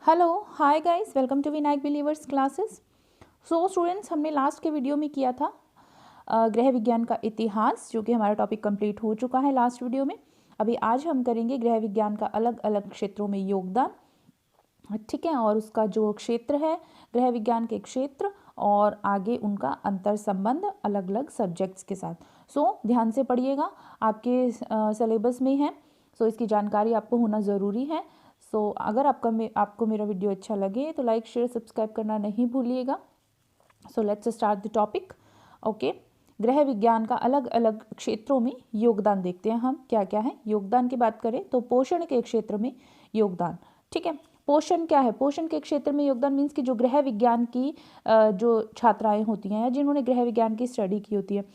Hello hi guys, welcome to Vinayak believers classes. So students, हमने last के video में किया था गृह विज्ञान का इतिहास, जो कि हमारा टॉपिक कंप्लीट हो चुका है लास्ट वीडियो में। अभी आज हम करेंगे गृह विज्ञान का अलग अलग क्षेत्रों में योगदान, ठीक है, और उसका जो क्षेत्र है गृह विज्ञान के क्षेत्र और आगे उनका अंतर संबंध अलग अलग सब्जेक्ट्स के साथ। सो ध्यान से पढ़िएगा, आपके सिलेबस में है, सो इसकी जानकारी आपको होना ज़रूरी है। सो अगर आपको मेरा वीडियो अच्छा लगे तो लाइक शेयर सब्सक्राइब करना नहीं भूलिएगा। So let's start the topic. Okay, गृह विज्ञान का अलग अलग क्षेत्रों में योगदान देखते हैं हम क्या क्या है। योगदान की बात करें तो पोषण के क्षेत्र में योगदान, ठीक है। पोषण क्या है? पोषण के क्षेत्र में योगदान मीन्स कि जो गृह विज्ञान की जो छात्राएं होती हैं या जिन्होंने गृह विज्ञान की स्टडी की होती है,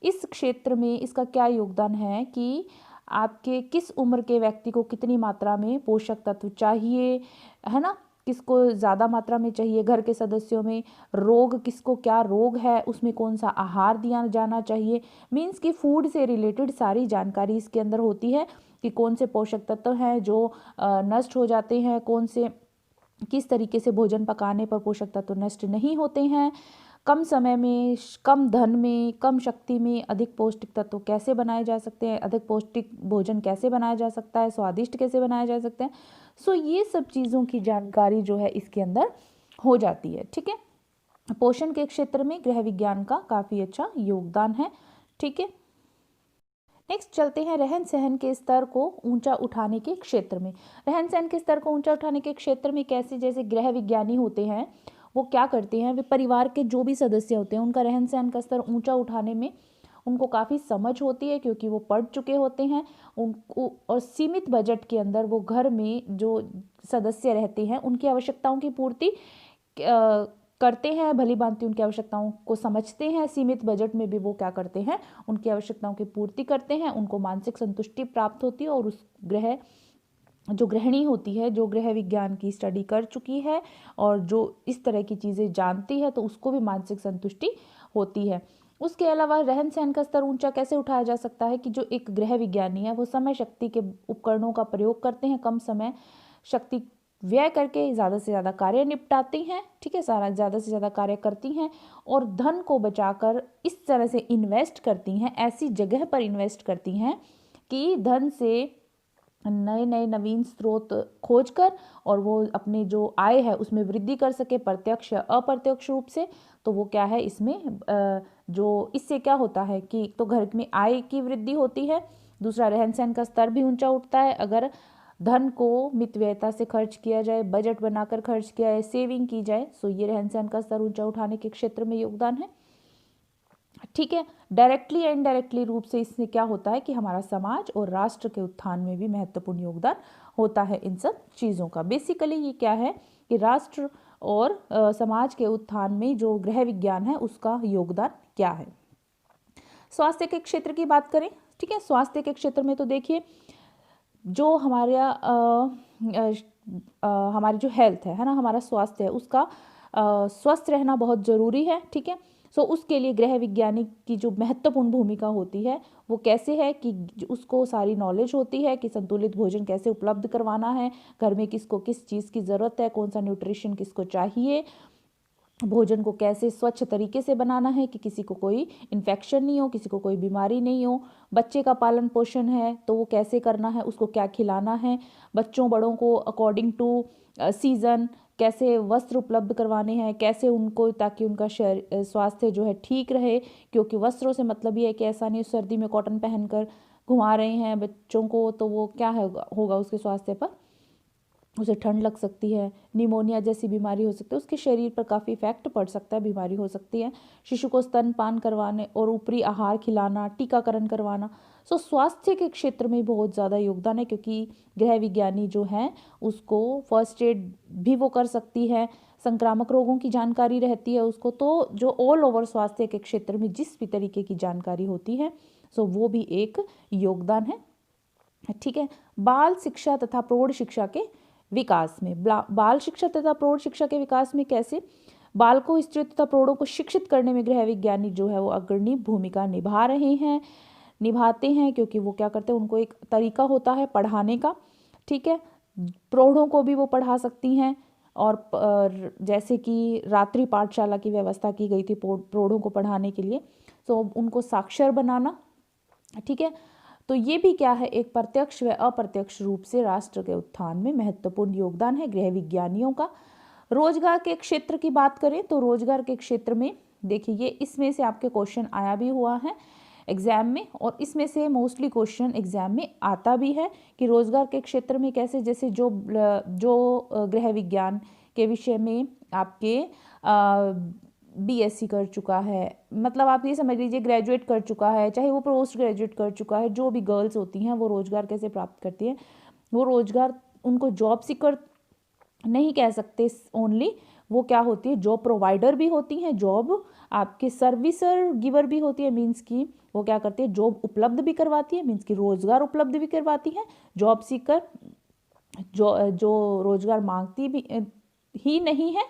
इस क्षेत्र में इसका क्या योगदान है कि आपके किस उम्र के व्यक्ति को कितनी मात्रा में पोषक तत्व चाहिए, है ना, किसको ज़्यादा मात्रा में चाहिए, घर के सदस्यों में रोग, किसको क्या रोग है, उसमें कौन सा आहार दिया जाना चाहिए। मीन्स कि फूड से रिलेटेड सारी जानकारी इसके अंदर होती है कि कौन से पोषक तत्व हैं जो नष्ट हो जाते हैं, कौन से किस तरीके से भोजन पकाने पर पोषक तत्व नष्ट नहीं होते हैं, कम समय में, कम धन में, कम शक्ति में अधिक पौष्टिक तत्व कैसे बनाए जा सकते हैं, अधिक पौष्टिक भोजन कैसे बनाया जा सकता है, स्वादिष्ट कैसे बनाया जा सकता है। सो ये सब चीज़ों की जानकारी जो है इसके अंदर हो जाती है, ठीक है। पोषण के क्षेत्र में गृह विज्ञान का काफ़ी अच्छा योगदान है, ठीक है। नेक्स्ट चलते हैं रहन सहन के स्तर को ऊंचा उठाने के क्षेत्र में। रहन सहन के स्तर को ऊंचा उठाने के क्षेत्र में कैसे, जैसे गृह विज्ञानी होते हैं वो क्या करते हैं, वे परिवार के जो भी सदस्य होते हैं उनका रहन सहन का स्तर ऊंचा उठाने में उनको काफ़ी समझ होती है, क्योंकि वो पढ़ चुके होते हैं उनको, और सीमित बजट के अंदर वो घर में जो सदस्य रहते हैं उनकी आवश्यकताओं की पूर्ति करते हैं, भली भांति उनकी आवश्यकताओं को समझते हैं। सीमित बजट में भी वो क्या करते हैं, उनकी आवश्यकताओं की पूर्ति करते हैं, उनको मानसिक संतुष्टि प्राप्त होती है, और उस जो गृहिणी होती है, जो गृह विज्ञान की स्टडी कर चुकी है और जो इस तरह की चीज़ें जानती है, तो उसको भी मानसिक संतुष्टि होती है। उसके अलावा रहन सहन का स्तर ऊंचा कैसे उठाया जा सकता है कि जो एक गृह विज्ञानी है वो समय शक्ति के उपकरणों का प्रयोग करते हैं, कम समय शक्ति व्यय करके ज़्यादा से ज़्यादा कार्य निपटाती हैं, ठीक है, सारा ज़्यादा से ज़्यादा कार्य करती हैं, और धन को बचाकर इस तरह से इन्वेस्ट करती हैं, ऐसी जगह पर इन्वेस्ट करती हैं कि धन से नए नए नवीन स्रोत खोजकर और वो अपने जो आय है उसमें वृद्धि कर सके, प्रत्यक्ष या अप्रत्यक्ष रूप से। तो वो क्या है, इसमें जो इससे क्या होता है कि तो घर में आय की वृद्धि होती है, दूसरा रहन सहन का स्तर भी ऊंचा उठता है। अगर धन को मितव्ययता से खर्च किया जाए, बजट बनाकर खर्च किया जाए, सेविंग की जाए, सो ये रहन सहन का स्तर ऊंचा उठाने के क्षेत्र में योगदान है, ठीक है। डायरेक्टली एंड इनडायरेक्टली रूप से इससे क्या होता है कि हमारा समाज और राष्ट्र के उत्थान में भी महत्वपूर्ण योगदान होता है इन सब चीज़ों का। बेसिकली ये क्या है कि राष्ट्र और समाज के उत्थान में जो गृह विज्ञान है उसका योगदान क्या है। स्वास्थ्य के क्षेत्र की बात करें, ठीक है, स्वास्थ्य के क्षेत्र में तो देखिए जो हमारी जो हेल्थ है ना, हमारा स्वास्थ्य है, उसका स्वस्थ रहना बहुत ज़रूरी है, ठीक है। सो उसके लिए गृह विज्ञानी की जो महत्वपूर्ण भूमिका होती है वो कैसे है कि उसको सारी नॉलेज होती है कि संतुलित भोजन कैसे उपलब्ध करवाना है, घर में किसको किस चीज़ की ज़रूरत है, कौन सा न्यूट्रिशन किसको चाहिए, भोजन को कैसे स्वच्छ तरीके से बनाना है कि किसी को कोई इन्फेक्शन नहीं हो, किसी को कोई बीमारी नहीं हो। बच्चे का पालन पोषण है तो वो कैसे करना है, उसको क्या खिलाना है, बच्चों बड़ों को अकॉर्डिंग टू सीज़न कैसे वस्त्र उपलब्ध करवाने हैं, कैसे उनको, ताकि उनका शरीर स्वास्थ्य जो है ठीक रहे। क्योंकि वस्त्रों से मतलब ये है कि ऐसा नहीं सर्दी में कॉटन पहनकर घुमा रहे हैं बच्चों को, तो वो क्या होगा उसके स्वास्थ्य पर, उसे ठंड लग सकती है, निमोनिया जैसी बीमारी हो सकती है, उसके शरीर पर काफ़ी इफेक्ट पड़ सकता है, बीमारी हो सकती है। शिशु को स्तनपान करवाने और ऊपरी आहार खिलाना, टीकाकरण करवाना। सो स्वास्थ्य के क्षेत्र में बहुत ज़्यादा योगदान है, क्योंकि गृह विज्ञानी जो है उसको फर्स्ट एड भी वो कर सकती है, संक्रामक रोगों की जानकारी रहती है उसको, तो जो ऑल ओवर स्वास्थ्य के क्षेत्र में जिस भी तरीके की जानकारी होती है सो वो भी एक योगदान है, ठीक है। बाल शिक्षा तथा प्रौढ़ शिक्षा के विकास में, बाल शिक्षा तथा प्रौढ़ शिक्षा के विकास में कैसे, बालकों, स्त्रियों तथा प्रौढ़ों को शिक्षित करने में गृह विज्ञानी जो है वो अग्रणी भूमिका निभाते हैं, क्योंकि वो क्या करते हैं, उनको एक तरीका होता है पढ़ाने का, ठीक है। प्रौढ़ों को भी वो पढ़ा सकती हैं, और जैसे कि रात्रि पाठशाला की व्यवस्था की गई थी प्रौढ़ों को पढ़ाने के लिए, तो उनको साक्षर बनाना, ठीक है। तो ये भी क्या है, एक प्रत्यक्ष व अप्रत्यक्ष रूप से राष्ट्र के उत्थान में महत्वपूर्ण योगदान है गृह विज्ञानियों का। रोजगार के क्षेत्र की बात करें तो रोजगार के क्षेत्र में देखिए, ये इसमें से आपके क्वेश्चन आया भी हुआ है एग्जाम में, और इसमें से मोस्टली क्वेश्चन एग्जाम में आता भी है कि रोजगार के क्षेत्र में कैसे, जैसे जो गृह विज्ञान के विषय में आपके बीएससी कर चुका है, मतलब आप ये समझ लीजिए ग्रेजुएट कर चुका है, चाहे वो पोस्ट ग्रेजुएट कर चुका है, जो भी गर्ल्स होती हैं वो रोजगार कैसे प्राप्त करती हैं, वो रोजगार उनको जॉब सीकर नहीं कह सकते ओनली, वो क्या होती है, जॉब प्रोवाइडर भी होती हैं, जॉब आपके सर्विसर गिवर भी होती है, मीन्स की वो क्या करती है, जॉब उपलब्ध भी करवाती है, मीन्स की रोजगार उपलब्ध भी करवाती है। जॉब सीकर जो रोजगार मांगती भी ही नहीं है,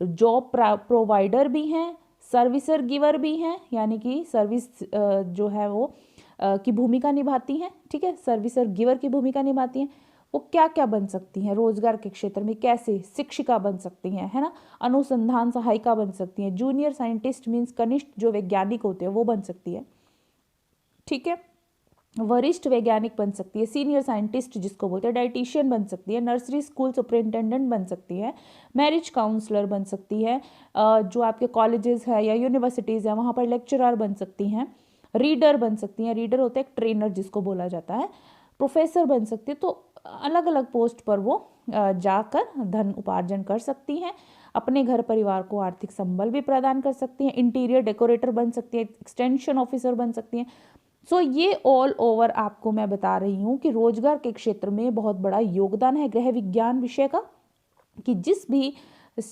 जॉब प्रोवाइडर भी हैं, सर्विसर गिवर भी हैं, यानी कि सर्विस जो है वो की भूमिका निभाती हैं, ठीक है, सर्विसर गिवर की भूमिका निभाती हैं। वो क्या क्या बन सकती हैं रोजगार के क्षेत्र में, कैसे, शिक्षिका बन सकती हैं, है ना, अनुसंधान सहायिका बन सकती हैं, जूनियर साइंटिस्ट मीन्स कनिष्ठ जो वैज्ञानिक होते हैं वो बन सकती है, ठीक है, वरिष्ठ वैज्ञानिक बन सकती है, सीनियर साइंटिस्ट जिसको बोलते हैं, डाइटिशियन बन सकती है, नर्सरी स्कूल सुपरिंटेंडेंट बन सकती है, मैरिज काउंसलर बन सकती है, जो आपके कॉलेजेस है या यूनिवर्सिटीज़ है वहाँ पर लेक्चरर बन सकती हैं, रीडर बन सकती हैं, रीडर होता है एक ट्रेनर जिसको बोला जाता है, प्रोफेसर बन सकती है। तो अलग अलग पोस्ट पर वो जाकर धन उपार्जन कर सकती हैं, अपने घर परिवार को आर्थिक संबल भी प्रदान कर सकती हैं, इंटीरियर डेकोरेटर बन सकती है, एक्सटेंशन ऑफिसर बन सकती हैं। सो ये ऑल ओवर आपको मैं बता रही हूँ कि रोजगार के क्षेत्र में बहुत बड़ा योगदान है गृह विज्ञान विषय का, कि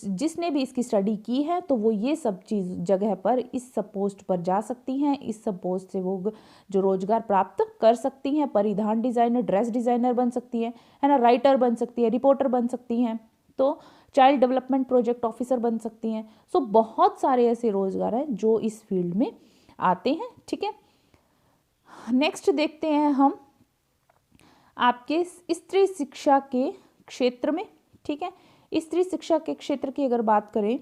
जिसने भी इसकी स्टडी की है तो वो ये सब चीज़ जगह पर इस सब पोस्ट पर जा सकती हैं, इस सब पोस्ट से वो जो रोजगार प्राप्त कर सकती हैं। परिधान डिज़ाइनर, ड्रेस डिज़ाइनर बन सकती है ना, राइटर बन सकती है, रिपोर्टर बन सकती हैं, तो चाइल्ड डेवलपमेंट प्रोजेक्ट ऑफिसर बन सकती हैं। सो बहुत सारे ऐसे रोजगार हैं जो इस फील्ड में आते हैं, ठीक है। नेक्स्ट देखते हैं हम आपके स्त्री शिक्षा के क्षेत्र में, ठीक है। स्त्री शिक्षा के क्षेत्र की अगर बात करें,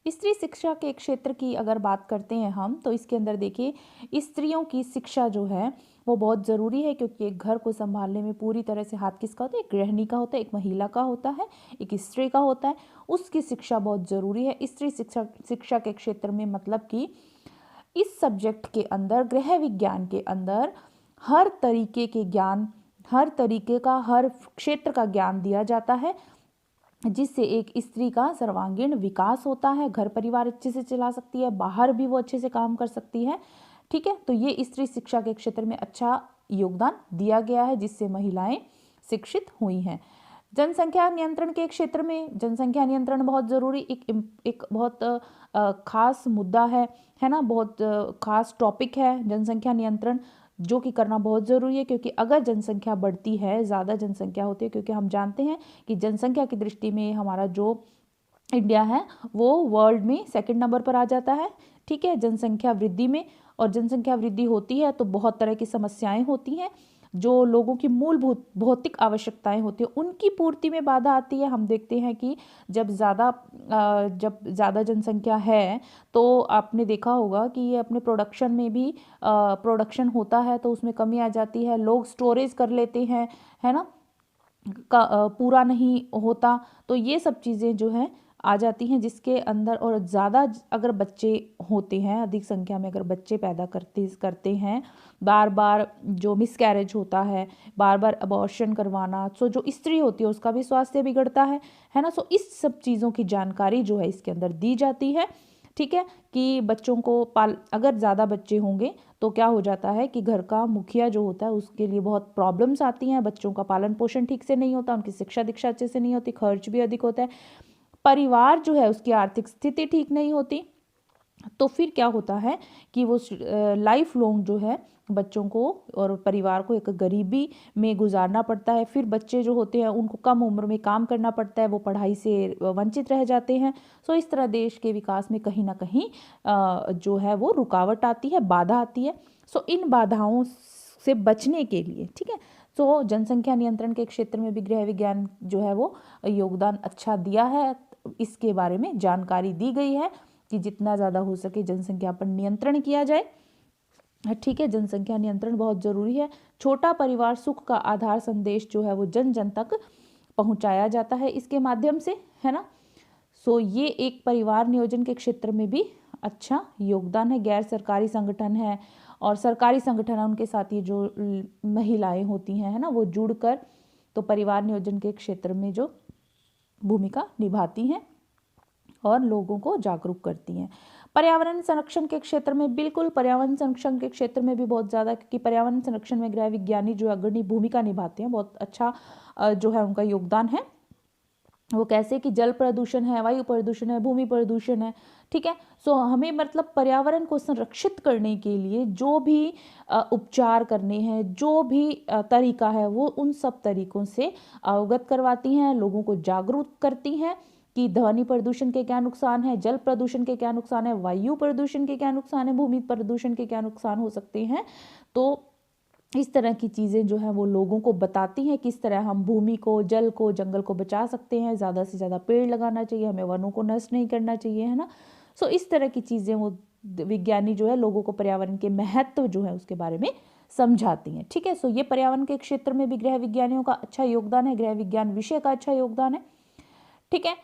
स्त्री शिक्षा के क्षेत्र की अगर बात करते हैं हम, तो इसके अंदर देखिए स्त्रियों की शिक्षा जो है वो बहुत ज़रूरी है, क्योंकि एक घर को संभालने में पूरी तरह से हाथ किसका होता है, एक गृहिणी का होता है, एक महिला का होता है, एक स्त्री का होता है, उसकी शिक्षा बहुत ज़रूरी है। स्त्री शिक्षा के क्षेत्र में मतलब कि इस सब्जेक्ट के अंदर, गृह विज्ञान के अंदर हर तरीके के ज्ञान, हर तरीके का, हर क्षेत्र का ज्ञान दिया जाता है, जिससे एक स्त्री का सर्वांगीण विकास होता है, घर परिवार अच्छे से चला सकती है, बाहर भी वो अच्छे से काम कर सकती है, ठीक है। तो ये स्त्री शिक्षा के क्षेत्र में अच्छा योगदान दिया गया है, जिससे महिलाएं शिक्षित हुई हैं। जनसंख्या नियंत्रण के क्षेत्र में जनसंख्या नियंत्रण बहुत ज़रूरी एक बहुत खास मुद्दा है ना, बहुत खास टॉपिक है जनसंख्या नियंत्रण, जो कि करना बहुत ज़रूरी है, क्योंकि अगर जनसंख्या बढ़ती है, ज़्यादा जनसंख्या होती है, क्योंकि हम जानते हैं कि जनसंख्या की दृष्टि में हमारा जो इंडिया है वो वर्ल्ड में सेकंड नंबर पर आ जाता है, ठीक है, जनसंख्या वृद्धि में। और जनसंख्या वृद्धि होती है तो बहुत तरह की समस्याएं होती हैं, जो लोगों की मूलभूत भौतिक आवश्यकताएं होती हैं उनकी पूर्ति में बाधा आती है। हम देखते हैं कि जब ज़्यादा जनसंख्या है तो आपने देखा होगा कि ये अपने प्रोडक्शन में भी प्रोडक्शन होता है तो उसमें कमी आ जाती है, लोग स्टोरेज कर लेते हैं, है ना, पूरा नहीं होता, तो ये सब चीज़ें जो हैं आ जाती हैं, जिसके अंदर और ज़्यादा अगर बच्चे होते हैं, अधिक संख्या में अगर बच्चे पैदा करते हैं, बार बार जो मिसकैरेज होता है, बार बार अबॉर्शन करवाना, सो जो स्त्री होती है उसका भी स्वास्थ्य बिगड़ता है ना। सो इस सब चीज़ों की जानकारी जो है इसके अंदर दी जाती है, ठीक है, कि बच्चों को अगर ज़्यादा बच्चे होंगे तो क्या हो जाता है कि घर का मुखिया जो होता है उसके लिए बहुत प्रॉब्लम्स आती हैं, बच्चों का पालन पोषण ठीक से नहीं होता, उनकी शिक्षा दीक्षा अच्छे से नहीं होती, खर्च भी अधिक होता है, परिवार जो है उसकी आर्थिक स्थिति ठीक नहीं होती, तो फिर क्या होता है कि वो लाइफ लॉन्ग जो है बच्चों को और परिवार को एक गरीबी में गुजारना पड़ता है। फिर बच्चे जो होते हैं उनको कम उम्र में काम करना पड़ता है, वो पढ़ाई से वंचित रह जाते हैं। सो इस तरह देश के विकास में कहीं ना कहीं जो है वो रुकावट आती है, बाधा आती है। सो इन बाधाओं से बचने के लिए, ठीक है, तो जनसंख्या नियंत्रण के क्षेत्र में भी गृह विज्ञान जो है वो योगदान अच्छा दिया है। इसके बारे में जानकारी दी गई है कि जितना ज़्यादा हो सके जनसंख्या पर नियंत्रण किया जाए। ठीक है, जनसंख्या नियंत्रण बहुत जरूरी है। छोटा परिवार सुख का आधार संदेश जो है वो जन जन तक पहुंचाया जाता है इसके माध्यम से, है ना। सो ये एक परिवार नियोजन के क्षेत्र में भी अच्छा योगदान है। गैर सरकारी संगठन है और सरकारी संगठन है, उनके साथ ये जो महिलाएं होती हैं, है ना, वो जुड़कर तो परिवार नियोजन के क्षेत्र में जो भूमिका निभाती हैं और लोगों को जागरूक करती हैं। पर्यावरण संरक्षण के क्षेत्र में बिल्कुल, पर्यावरण संरक्षण के क्षेत्र में भी बहुत ज़्यादा, क्योंकि पर्यावरण संरक्षण में गृह विज्ञानी जो अग्रणी भूमिका निभाते हैं, बहुत अच्छा जो है उनका योगदान है। वो कैसे कि जल प्रदूषण है, वायु प्रदूषण है, भूमि प्रदूषण है, ठीक है। सो हमें मतलब पर्यावरण को संरक्षित करने के लिए जो भी उपचार करने हैं, जो भी तरीका है, वो उन सब तरीकों से अवगत करवाती हैं, लोगों को जागरूक करती हैं कि ध्वनि प्रदूषण के क्या नुकसान है, जल प्रदूषण के क्या नुकसान है, वायु प्रदूषण के क्या नुकसान है, भूमि प्रदूषण के क्या नुकसान हो सकते हैं। तो इस तरह की चीज़ें जो है वो लोगों को बताती हैं किस तरह हम भूमि को, जल को, जंगल को बचा सकते हैं। ज़्यादा से ज़्यादा पेड़ लगाना चाहिए, हमें वनों को नष्ट नहीं करना चाहिए, है ना। सो इस तरह की चीज़ें वो विज्ञानी जो है लोगों को पर्यावरण के महत्व जो है उसके बारे में समझाती हैं, ठीक है। सो ये पर्यावरण के क्षेत्र में भी गृह विज्ञानियों का अच्छा योगदान है, गृह विज्ञान विषय का अच्छा योगदान है, ठीक है।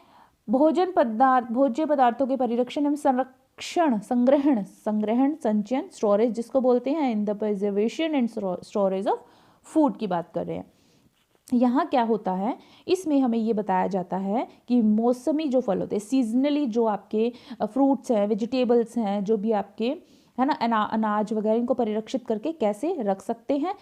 भोज्य पदार्थों के परिरक्षण एवं संग्रहण, संचयन, स्टोरेज जिसको बोलते हैं, in the preservation and storage of food की बात कर रहे हैं। यहाँ क्या होता है, इसमें हमें ये बताया जाता है कि मौसमी जो फल होते हैं, सीजनली जो आपके फ्रूट्स हैं, वेजिटेबल्स हैं, जो भी आपके, है ना, अनाज वगैरह, इनको परिरक्षित करके कैसे रख सकते हैं।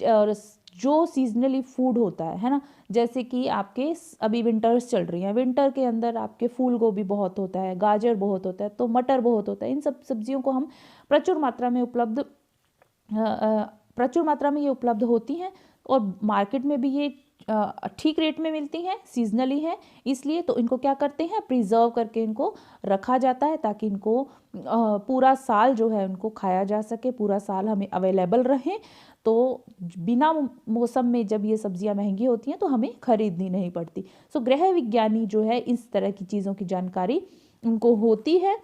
और जो सीजनली फूड होता है ना, जैसे कि आपके अभी विंटर्स चल रही हैं, विंटर के अंदर आपके फूल गोभी बहुत होता है, गाजर बहुत होता है, तो मटर बहुत होता है। इन सब सब्जियों को हम प्रचुर मात्रा में ये उपलब्ध होती हैं और मार्केट में भी ये ठीक रेट में मिलती हैं, सीजनली है इसलिए। तो इनको क्या करते हैं, प्रिजर्व करके इनको रखा जाता है ताकि इनको पूरा साल जो है उनको खाया जा सके, पूरा साल हमें अवेलेबल रहे। तो बिना मौसम में जब ये सब्जियां महंगी होती हैं तो हमें खरीदनी नहीं पड़ती। सो गृह विज्ञानी जो है इस तरह की चीज़ों की जानकारी उनको होती है।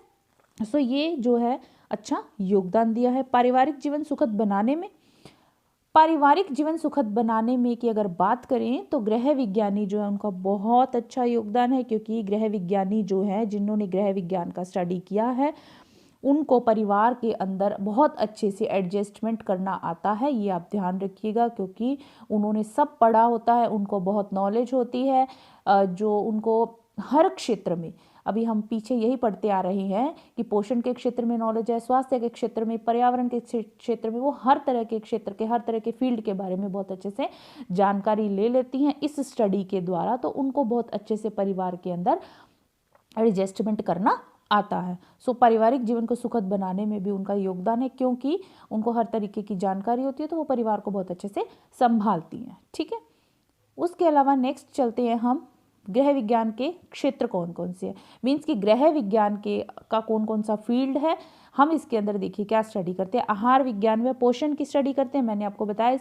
सो ये जो है अच्छा योगदान दिया है पारिवारिक जीवन सुखद बनाने में। पारिवारिक जीवन सुखद बनाने में की अगर बात करें तो गृह विज्ञानी जो है उनका बहुत अच्छा योगदान है, क्योंकि गृह विज्ञानी जो है जिन्होंने गृह विज्ञान का स्टडी किया है उनको परिवार के अंदर बहुत अच्छे से एडजस्टमेंट करना आता है। ये आप ध्यान रखिएगा, क्योंकि उन्होंने सब पढ़ा होता है, उनको बहुत नॉलेज होती है, जो उनको हर क्षेत्र में, अभी हम पीछे यही पढ़ते आ रहे हैं कि पोषण के क्षेत्र में नॉलेज है, स्वास्थ्य के क्षेत्र में, पर्यावरण के क्षेत्र में, वो हर तरह के क्षेत्र के, हर तरह के फील्ड के बारे में बहुत अच्छे से जानकारी ले लेती हैं इस स्टडी के द्वारा। तो उनको बहुत अच्छे से परिवार के अंदर एडजस्टमेंट करना आता है। सो पारिवारिक जीवन को सुखद बनाने में भी उनका योगदान है, क्योंकि उनको हर तरीके की जानकारी होती है, तो वो परिवार को बहुत अच्छे से संभालती हैं, ठीक है। उसके अलावा नेक्स्ट चलते हैं हम, गृह विज्ञान के क्षेत्र कौन कौन से हैं, मीन्स कि गृह विज्ञान के का कौन कौन सा फील्ड है। हम इसके अंदर देखिए क्या स्टडी करते हैं, आहार विज्ञान में पोषण की स्टडी करते हैं, मैंने आपको बताया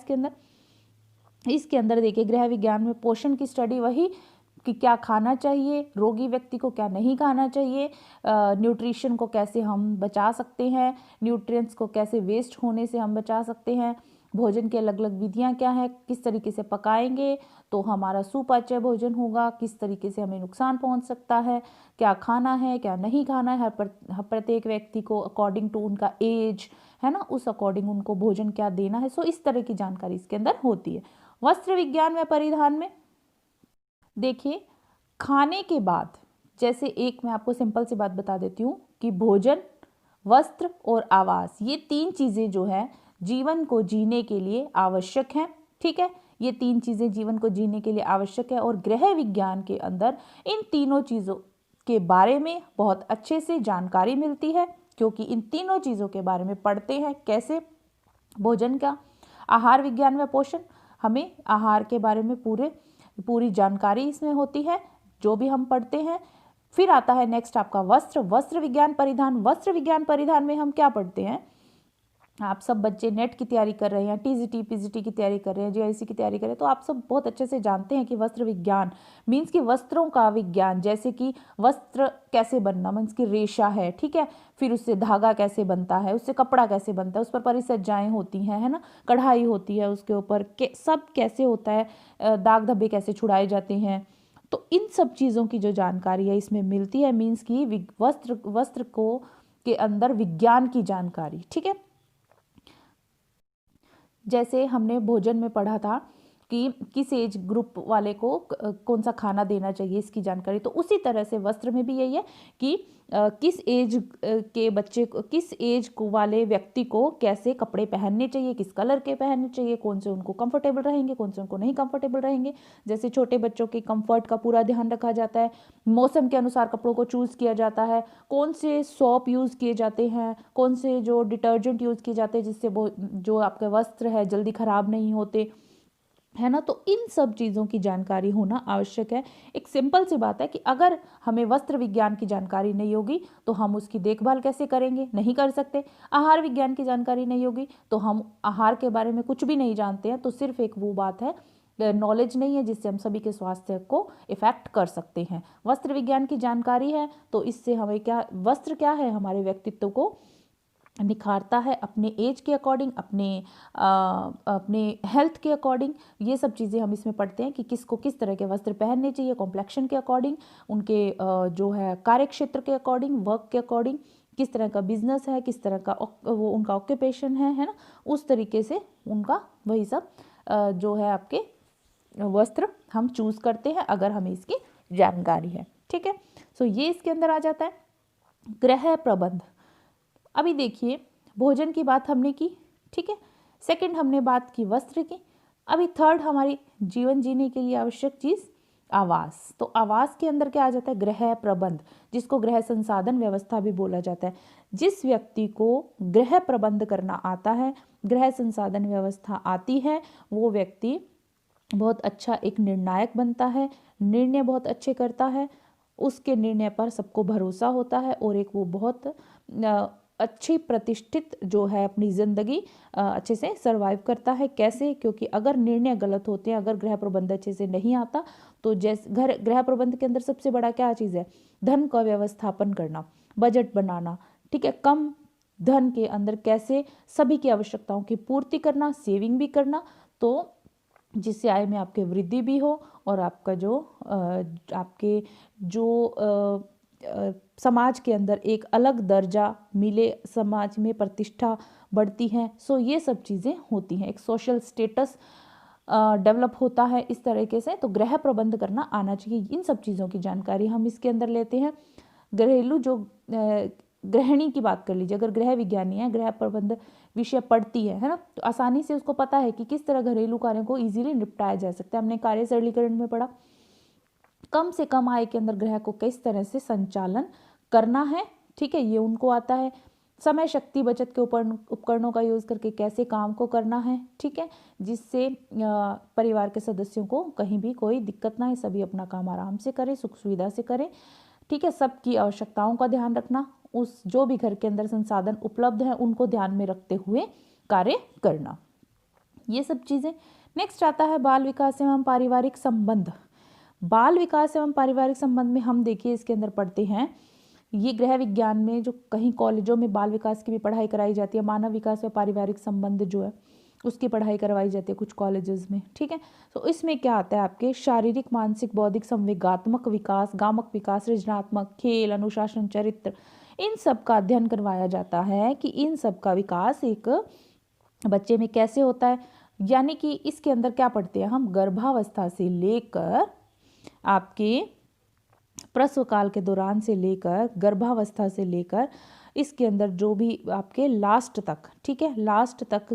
इसके अंदर देखिए गृह विज्ञान में पोषण की स्टडी, वही कि क्या खाना चाहिए, रोगी व्यक्ति को क्या नहीं खाना चाहिए, न्यूट्रिशन को कैसे हम बचा सकते हैं, न्यूट्रिएंट्स को कैसे वेस्ट होने से हम बचा सकते हैं, भोजन की अलग अलग विधियां क्या है, किस तरीके से पकाएंगे तो हमारा सुपाच्य भोजन होगा, किस तरीके से हमें नुकसान पहुंच सकता है, क्या खाना है क्या नहीं खाना है, हर प्रत्येक व्यक्ति को अकॉर्डिंग टू उनका एज, है ना, उस अकॉर्डिंग उनको भोजन क्या देना है। सो इस तरह की जानकारी इसके अंदर होती है। वस्त्र विज्ञान में परिधान में देखिए, खाने के बाद, जैसे एक मैं आपको सिंपल सी बात बता देती हूँ कि भोजन, वस्त्र और आवास, ये तीन चीज़ें जो है जीवन को जीने के लिए आवश्यक हैं, ठीक है। ये तीन चीज़ें जीवन को जीने के लिए आवश्यक है और गृह विज्ञान के अंदर इन तीनों चीज़ों के बारे में बहुत अच्छे से जानकारी मिलती है, क्योंकि इन तीनों चीज़ों के बारे में पढ़ते हैं। कैसे, भोजन का, आहार विज्ञान में पोषण, हमें आहार के बारे में पूरी जानकारी इसमें होती है जो भी हम पढ़ते हैं। फिर आता है नेक्स्ट आपका वस्त्र विज्ञान परिधान। वस्त्र विज्ञान परिधान में हम क्या पढ़ते हैं आप सब बच्चे नेट की तैयारी कर रहे हैं, टीजीटी पीजीटी की तैयारी कर रहे हैं, जीआईसी की तैयारी कर रहे हैं, तो आप सब बहुत अच्छे से जानते हैं कि वस्त्र विज्ञान मीन्स कि वस्त्रों का विज्ञान, जैसे कि वस्त्र कैसे बनना मीन्स कि रेशा है, ठीक है, फिर उससे धागा कैसे बनता है, उससे कपड़ा कैसे बनता है, उस पर परिसज्जाएं होती हैं, है ना, कढ़ाई होती है उसके ऊपर सब कैसे होता है, दाग धब्बे कैसे छुड़ाए जाते हैं, तो इन सब चीज़ों की जो जानकारी है इसमें मिलती है, मीन्स कि वस्त्र को के अंदर विज्ञान की जानकारी, ठीक है। जैसे हमने भोजन में पढ़ा था कि किस एज ग्रुप वाले को कौन सा खाना देना चाहिए, इसकी जानकारी, तो उसी तरह से वस्त्र में भी यही है कि किस एज के बच्चे को, किस एज को वाले व्यक्ति को कैसे कपड़े पहनने चाहिए, किस कलर के पहनने चाहिए, कौन से उनको कंफर्टेबल रहेंगे, कौन से उनको नहीं कंफर्टेबल रहेंगे। जैसे छोटे बच्चों के कंफर्ट का पूरा ध्यान रखा जाता है, मौसम के अनुसार कपड़ों को चूज़ किया जाता है, कौन से सॉप यूज़ किए जाते हैं, कौन से जो डिटर्जेंट यूज़ किए जाते हैं जिससे वो जो आपके वस्त्र है जल्दी ख़राब नहीं होते, है ना। तो इन सब चीज़ों की जानकारी होना आवश्यक है। एक सिंपल सी बात है कि अगर हमें वस्त्र विज्ञान की जानकारी नहीं होगी तो हम उसकी देखभाल कैसे करेंगे, नहीं कर सकते। आहार विज्ञान की जानकारी नहीं होगी तो हम आहार के बारे में कुछ भी नहीं जानते हैं, तो सिर्फ एक वो बात है, नॉलेज नहीं है जिससे हम सभी के स्वास्थ्य को इफेक्ट कर सकते हैं। वस्त्र विज्ञान की जानकारी है तो इससे हमें क्या, वस्त्र क्या है, हमारे व्यक्तित्व को निखारता है अपने एज के अकॉर्डिंग, अपने हेल्थ के अकॉर्डिंग। ये सब चीज़ें हम इसमें पढ़ते हैं कि किसको किस तरह के वस्त्र पहनने चाहिए, कॉम्प्लेक्शन के अकॉर्डिंग, उनके जो है कार्य क्षेत्र के अकॉर्डिंग, वर्क के अकॉर्डिंग, किस तरह का बिजनेस है, किस तरह का वो उनका ऑक्यूपेशन है ना, उस तरीके से उनका वही सब जो है आपके वस्त्र हम चूज़ करते हैं अगर हमें इसकी जानकारी है, ठीक है। सो ये इसके अंदर आ जाता है। गृह प्रबंध, अभी देखिए भोजन की बात हमने की, ठीक है, सेकंड हमने बात की वस्त्र की, अभी थर्ड हमारी जीवन जीने के लिए आवश्यक चीज़ आवास। तो आवास के अंदर क्या आ जाता है, गृह प्रबंध, जिसको गृह संसाधन व्यवस्था भी बोला जाता है। जिस व्यक्ति को गृह प्रबंध करना आता है, गृह संसाधन व्यवस्था आती है, वो व्यक्ति बहुत अच्छा एक निर्णायक बनता है, निर्णय बहुत अच्छे करता है, उसके निर्णय पर सबको भरोसा होता है और एक वो बहुत अच्छी प्रतिष्ठित जो है अपनी ज़िंदगी अच्छे से सरवाइव करता है। कैसे, क्योंकि अगर निर्णय गलत होते हैं, अगर गृह प्रबंध अच्छे से नहीं आता, तो जैसे गृह प्रबंध के अंदर सबसे बड़ा क्या चीज़ है, धन का व्यवस्थापन करना, बजट बनाना, ठीक है, कम धन के अंदर कैसे सभी की आवश्यकताओं की पूर्ति करना, सेविंग भी करना, तो जिससे आय में आपके वृद्धि भी हो और आपका जो आपके जो समाज के अंदर एक अलग दर्जा मिले, समाज में प्रतिष्ठा बढ़ती है। सो ये सब चीज़ें होती हैं, एक सोशल स्टेटस डेवलप होता है इस तरीके से। तो गृह प्रबंध करना आना चाहिए, इन सब चीज़ों की जानकारी हम इसके अंदर लेते हैं। घरेलू जो गृहिणी की बात कर लीजिए, अगर गृह विज्ञानी है, गृह प्रबंध विषय पढ़ती है ना, तो आसानी से उसको पता है कि किस तरह घरेलू कार्यों को इजीली निपटाया जा सकता है। हमने कार्य सरलीकरण में पढ़ा, कम से कम आय के अंदर गृह को किस तरह से संचालन करना है, ठीक है, ये उनको आता है। समय शक्ति बचत के उपकरणों का यूज़ करके कैसे काम को करना है, ठीक है, जिससे परिवार के सदस्यों को कहीं भी कोई दिक्कत ना है, सभी अपना काम आराम से करें, सुख सुविधा से करें, ठीक है। सबकी आवश्यकताओं का ध्यान रखना, उस जो भी घर के अंदर संसाधन उपलब्ध हैं उनको ध्यान में रखते हुए कार्य करना, ये सब चीज़ें। नेक्स्ट आता है बाल विकास एवं पारिवारिक संबंध। बाल विकास एवं पारिवारिक संबंध में हम देखिए इसके अंदर पढ़ते हैं, ये गृह विज्ञान में जो कहीं कॉलेजों में बाल विकास की भी पढ़ाई कराई जाती है, मानव विकास व पारिवारिक संबंध जो है उसकी पढ़ाई करवाई जाती है कुछ कॉलेजेस में, ठीक है। तो इसमें क्या आता है, आपके शारीरिक, मानसिक, बौद्धिक, संवेगात्मक विकास, गामक विकास, सृजनात्मक, खेल, अनुशासन, चरित्र, इन सब का अध्ययन करवाया जाता है कि इन सब का विकास एक बच्चे में कैसे होता है। यानी कि इसके अंदर क्या पढ़ते हैं हम, गर्भावस्था से लेकर आपके प्रसव काल के दौरान से लेकर गर्भावस्था से लेकर इसके अंदर जो भी आपके लास्ट तक, ठीक है, लास्ट तक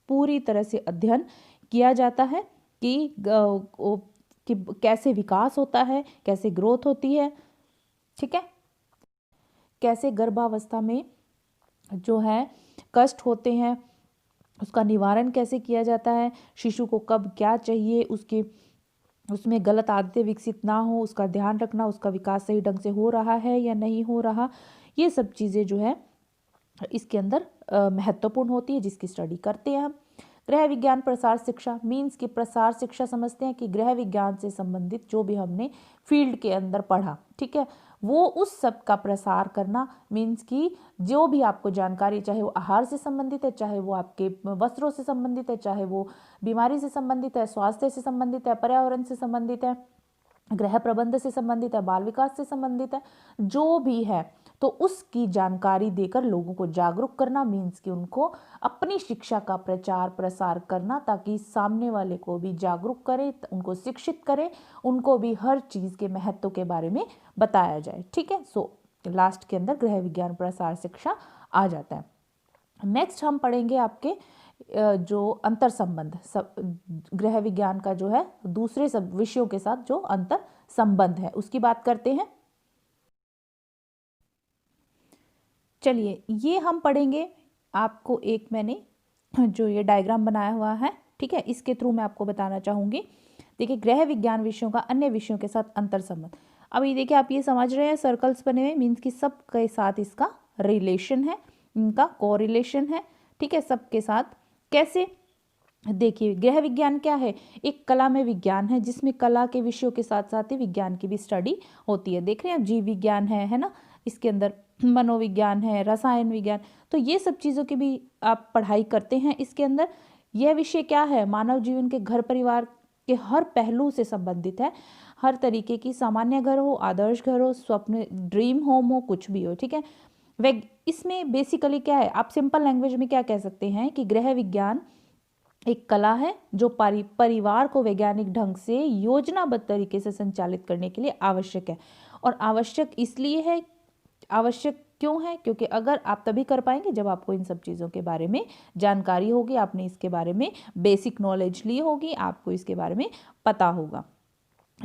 पूरी तरह से अध्ययन किया जाता है कि कैसे विकास होता है, कैसे ग्रोथ होती है, ठीक है, कैसे गर्भावस्था में जो है कष्ट होते हैं उसका निवारण कैसे किया जाता है, शिशु को कब क्या चाहिए, उसमें गलत आदतें विकसित ना हो उसका ध्यान रखना, उसका विकास सही ढंग से हो रहा है या नहीं हो रहा, ये सब चीज़ें जो है इसके अंदर महत्वपूर्ण होती है, जिसकी स्टडी करते हैं हम। गृह विज्ञान प्रसार शिक्षा मीन्स कि प्रसार शिक्षा समझते हैं कि गृह विज्ञान से संबंधित जो भी हमने फील्ड के अंदर पढ़ा, ठीक है, वो उस सब का प्रसार करना। मीन्स कि जो भी आपको जानकारी, चाहे वो आहार से संबंधित है, चाहे वो आपके वस्त्रों से संबंधित है, चाहे वो बीमारी से संबंधित है, स्वास्थ्य से संबंधित है, पर्यावरण से संबंधित है, गृह प्रबंध से संबंधित है, बाल विकास से संबंधित है, जो भी है, तो उसकी जानकारी देकर लोगों को जागरूक करना। मीन्स कि उनको अपनी शिक्षा का प्रचार प्रसार करना, ताकि सामने वाले को भी जागरूक करें, उनको शिक्षित करें, उनको भी हर चीज़ के महत्व के बारे में बताया जाए, ठीक है। सो लास्ट के अंदर गृह विज्ञान प्रसार शिक्षा आ जाता है। नेक्स्ट हम पढ़ेंगे आपके जो अंतर संबंध, गृह विज्ञान का जो है दूसरे सब विषयों के साथ जो अंतर संबंध है उसकी बात करते हैं। चलिए, ये हम पढ़ेंगे। आपको एक मैंने जो ये डायग्राम बनाया हुआ है, ठीक है, इसके थ्रू मैं आपको बताना चाहूँगी। देखिए, गृह विज्ञान विषयों का अन्य विषयों के साथ अंतर संबंध। अब ये देखिए, आप ये समझ रहे हैं, सर्कल्स बने हुए मीन्स कि सब के साथ इसका रिलेशन है, इनका कोरिलेशन है, ठीक है, सबके साथ। कैसे? देखिए, गृह विज्ञान क्या है? एक कला में विज्ञान है, जिसमें कला के विषयों के साथ साथ ही विज्ञान की भी स्टडी होती है। देख रहे हैं आप, जीव विज्ञान है ना, इसके अंदर मनोविज्ञान है, रसायन विज्ञान, तो ये सब चीज़ों की भी आप पढ़ाई करते हैं इसके अंदर। यह विषय क्या है? मानव जीवन के घर परिवार के हर पहलू से संबंधित है। हर तरीके की, सामान्य घर हो, आदर्श घर हो, स्वप्न ड्रीम होम हो, कुछ भी हो, ठीक है। इसमें बेसिकली क्या है, आप सिंपल लैंग्वेज में क्या कह सकते हैं कि गृह विज्ञान एक कला है जो परिवार को वैज्ञानिक ढंग से योजनाबद्ध तरीके से संचालित करने के लिए आवश्यक है। और आवश्यक इसलिए है, आवश्यक क्यों है? क्योंकि अगर आप तभी कर पाएंगे जब आपको इन सब चीज़ों के बारे में जानकारी होगी, आपने इसके बारे में बेसिक नॉलेज ली होगी, आपको इसके बारे में पता होगा,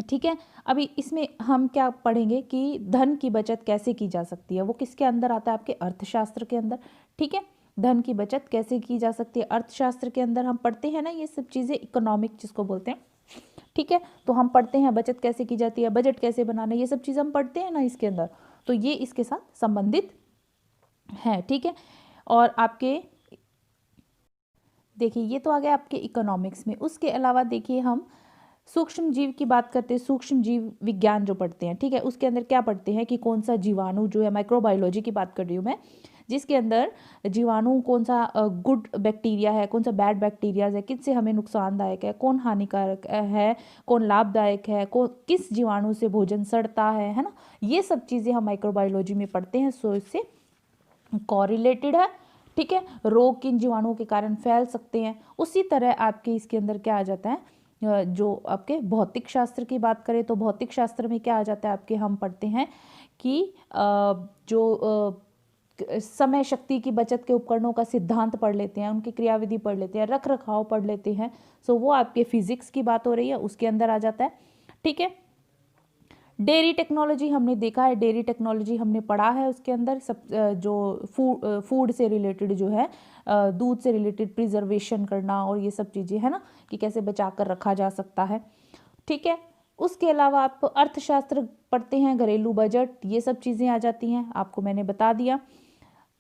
ठीक है। अभी इसमें हम क्या पढ़ेंगे कि धन की बचत कैसे की जा सकती है, वो किसके अंदर आता है? आपके अर्थशास्त्र के अंदर, ठीक है। धन की बचत कैसे की जा सकती है अर्थशास्त्र के अंदर हम पढ़ते हैं ना, ये सब चीज़ें इकोनॉमिक जिसको बोलते हैं, ठीक है। तो हम पढ़ते हैं बचत कैसे की जाती है, बजट कैसे बनाना, ये सब चीज़ हम पढ़ते हैं ना इसके अंदर, तो ये इसके साथ संबंधित है, ठीक है। और आपके देखिए, ये तो आ गया आपके इकोनॉमिक्स में। उसके अलावा देखिए, हम सूक्ष्म जीव की बात करते हैं, सूक्ष्म जीव विज्ञान जो पढ़ते हैं, ठीक है, उसके अंदर क्या पढ़ते हैं कि कौन सा जीवाणु जो है, माइक्रोबायोलॉजी की बात कर रही हूँ मैं, जिसके अंदर जीवाणु कौन सा गुड बैक्टीरिया है, कौन सा बैड बैक्टीरिया है, किससे हमें नुकसानदायक है, कौन हानिकारक है, कौन लाभदायक है, किस जीवाणु से भोजन सड़ता है ना, ये सब चीज़ें हम माइक्रोबायोलॉजी में पढ़ते हैं। सो इससे कॉरिलेटेड है, ठीक है। रोग किन जीवाणुओं के कारण फैल सकते हैं, उसी तरह आपके इसके अंदर क्या आ जाता है, जो आपके भौतिक शास्त्र की बात करें तो भौतिक शास्त्र में क्या आ जाता है आपके, हम पढ़ते हैं कि जो समय शक्ति की बचत के उपकरणों का सिद्धांत पढ़ लेते हैं, उनकी क्रियाविधि पढ़ लेते हैं, रख रखाव पढ़ लेते हैं। सो वो आपके फिजिक्स की बात हो रही है, उसके अंदर आ जाता है, ठीक है। डेयरी टेक्नोलॉजी हमने देखा है, डेयरी टेक्नोलॉजी हमने पढ़ा है, उसके अंदर सब जो फूड से रिलेटेड जो है, दूध से रिलेटेड प्रिजर्वेशन करना और ये सब चीज़ें है ना, कि कैसे बचा कर रखा जा सकता है, ठीक है। उसके अलावा आप अर्थशास्त्र पढ़ते हैं, घरेलू बजट, ये सब चीज़ें आ जाती हैं, आपको मैंने बता दिया।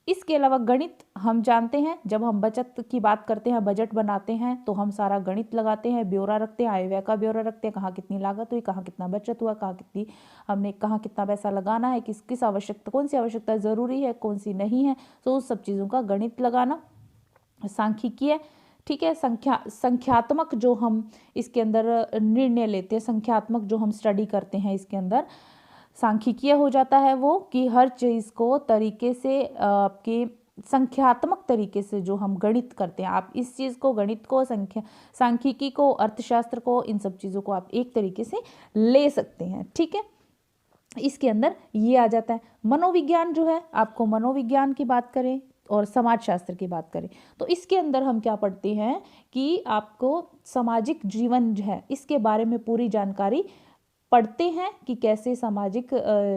इसके अलावा गणित हम जानते हैं, जब हम बचत की बात करते हैं, बजट बनाते हैं, तो हम सारा गणित लगाते हैं, ब्यौरा रखते हैं, आय व्यय का ब्यौरा रखते हैं, कहाँ कितनी लागत हुई, कहाँ कितना बचत हुआ, कहाँ कितना पैसा लगाना है, किस किस आवश्यकता, कौन सी आवश्यकता ज़रूरी है, कौन सी नहीं है, तो उस सब चीज़ों का गणित लगाना। सांख्यिकीय, ठीक है, संख्यात्मक जो हम इसके अंदर निर्णय लेते हैं, संख्यात्मक जो हम स्टडी करते हैं इसके अंदर सांख्यिकीय हो जाता है, वो कि हर चीज़ को तरीके से आपके संख्यात्मक तरीके से जो हम गणित करते हैं, आप इस चीज़ को, गणित को, सांख्यिकी को, अर्थशास्त्र को, इन सब चीज़ों को आप एक तरीके से ले सकते हैं, ठीक है। इसके अंदर ये आ जाता है। मनोविज्ञान जो है, आपको मनोविज्ञान की बात करें और समाजशास्त्र की बात करें तो इसके अंदर हम क्या पढ़ते हैं कि आपको सामाजिक जीवन जो है इसके बारे में पूरी जानकारी पढ़ते हैं कि कैसे सामाजिक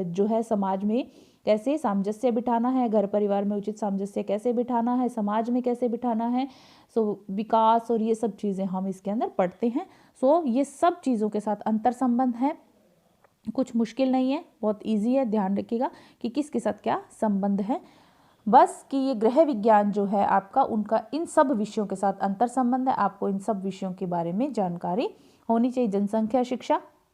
जो है समाज में कैसे सामंजस्य बिठाना है, घर परिवार में उचित सामंजस्य कैसे बिठाना है, समाज में कैसे बिठाना है, सो विकास और ये सब चीज़ें हम इसके अंदर पढ़ते हैं। सो ये सब चीज़ों के साथ अंतर संबंध है, कुछ मुश्किल नहीं है, बहुत इजी है, ध्यान रखिएगा कि किसके साथ क्या संबंध है। बस कि ये गृह विज्ञान जो है आपका, उनका इन सब विषयों के साथ अंतर संबंध है। आपको इन सब विषयों के बारे में जानकारी होनी चाहिए।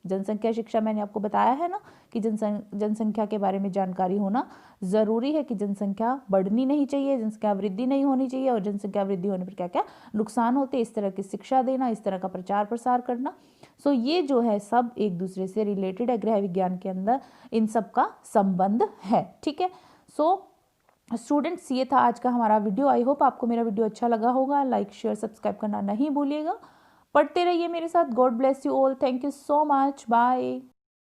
जनसंख्या शिक्षा मैंने आपको बताया है ना कि जनसंख्या के बारे में जानकारी होना ज़रूरी है, कि जनसंख्या बढ़नी नहीं चाहिए, जनसंख्या वृद्धि नहीं होनी चाहिए, और जनसंख्या वृद्धि होने पर क्या क्या नुकसान होते हैं, इस तरह की शिक्षा देना, इस तरह का प्रचार प्रसार करना। सो ये जो है सब एक दूसरे से रिलेटेड है, गृह विज्ञान के अंदर इन सब का संबंध है। ठीक है। सो स्टूडेंट्स, ये था आज का हमारा वीडियो। आई होप आपको मेरा वीडियो अच्छा लगा होगा। लाइक शेयर सब्सक्राइब करना नहीं भूलिएगा। पढ़ते रहिए मेरे साथ। God bless you all. Thank you so much. Bye.